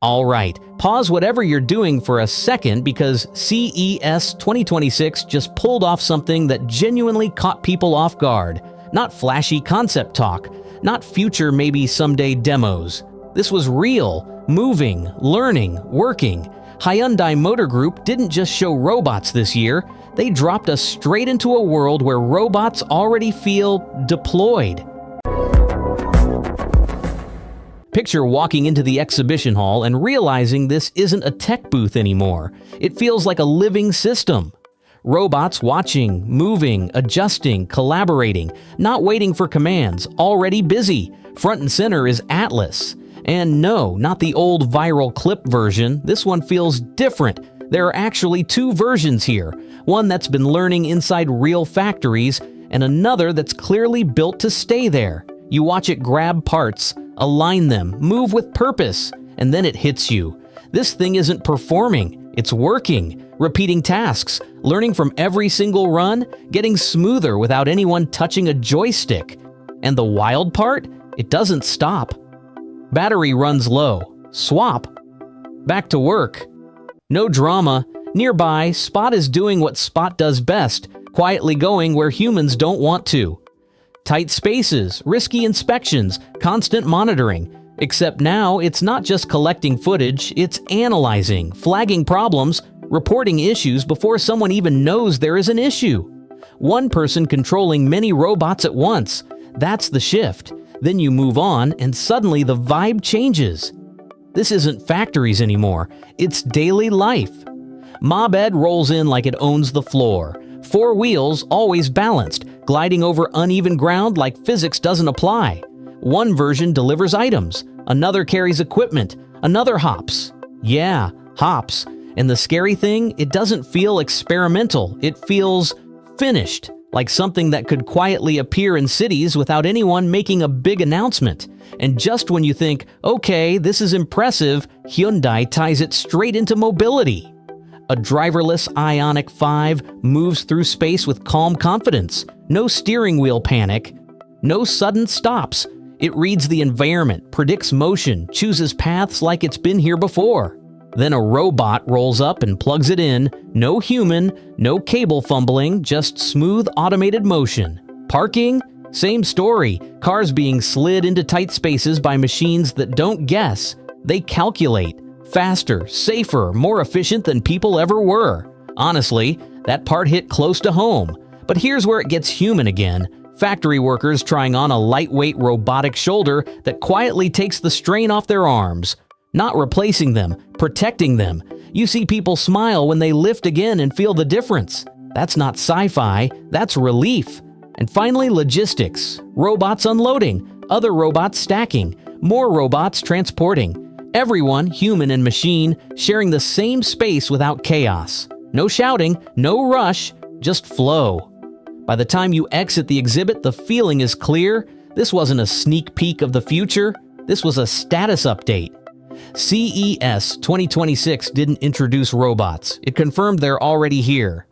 All right, pause whatever you're doing for a second because CES 2026 just pulled off something that genuinely caught people off guard. Not flashy concept talk, not future maybe someday demos. This was real, moving, learning, working. Hyundai Motor Group didn't just show robots this year, they dropped us straight into a world where robots already feel deployed. Picture walking into the exhibition hall and realizing this isn't a tech booth anymore. It feels like a living system. Robots watching, moving, adjusting, collaborating, not waiting for commands, already busy. Front and center is Atlas. And no, not the old viral clip version. This one feels different. There are actually two versions here. One that's been learning inside real factories, and another that's clearly built to stay there. You watch it grab parts, align them, move with purpose, and then it hits you. This thing isn't performing, it's working, repeating tasks, learning from every single run, getting smoother without anyone touching a joystick. And the wild part? It doesn't stop. Battery runs low. Swap. Back to work. No drama. Nearby, Spot is doing what Spot does best, quietly going where humans don't want to. Tight spaces, risky inspections, constant monitoring. Except now, it's not just collecting footage, it's analyzing, flagging problems, reporting issues before someone even knows there is an issue. One person controlling many robots at once. That's the shift. Then you move on, and suddenly the vibe changes. This isn't factories anymore, it's daily life. Mobed rolls in like it owns the floor. 4 wheels, always balanced, gliding over uneven ground like physics doesn't apply. One version delivers items, another carries equipment, another hops. Yeah, hops. And the scary thing, it doesn't feel experimental, it feels finished. Like something that could quietly appear in cities without anyone making a big announcement. And just when you think, okay, this is impressive, Hyundai ties it straight into mobility. A driverless Ioniq 5 moves through space with calm confidence. No steering wheel panic. No sudden stops. It reads the environment, predicts motion, chooses paths like it's been here before. Then a robot rolls up and plugs it in. No human, no cable fumbling, just smooth automated motion. Parking? Same story. Cars being slid into tight spaces by machines that don't guess. They calculate. Faster, safer, more efficient than people ever were. Honestly, that part hit close to home. But here's where it gets human again. Factory workers trying on a lightweight robotic shoulder that quietly takes the strain off their arms. Not replacing them, protecting them. You see people smile when they lift again and feel the difference. That's not sci-fi, that's relief. And finally, logistics. Robots unloading, other robots stacking, more robots transporting. Everyone, human and machine, sharing the same space without chaos. No shouting, no rush, just flow. By the time you exit the exhibit, the feeling is clear. This wasn't a sneak peek of the future, this was a status update. CES 2026 didn't introduce robots. It confirmed they're already here.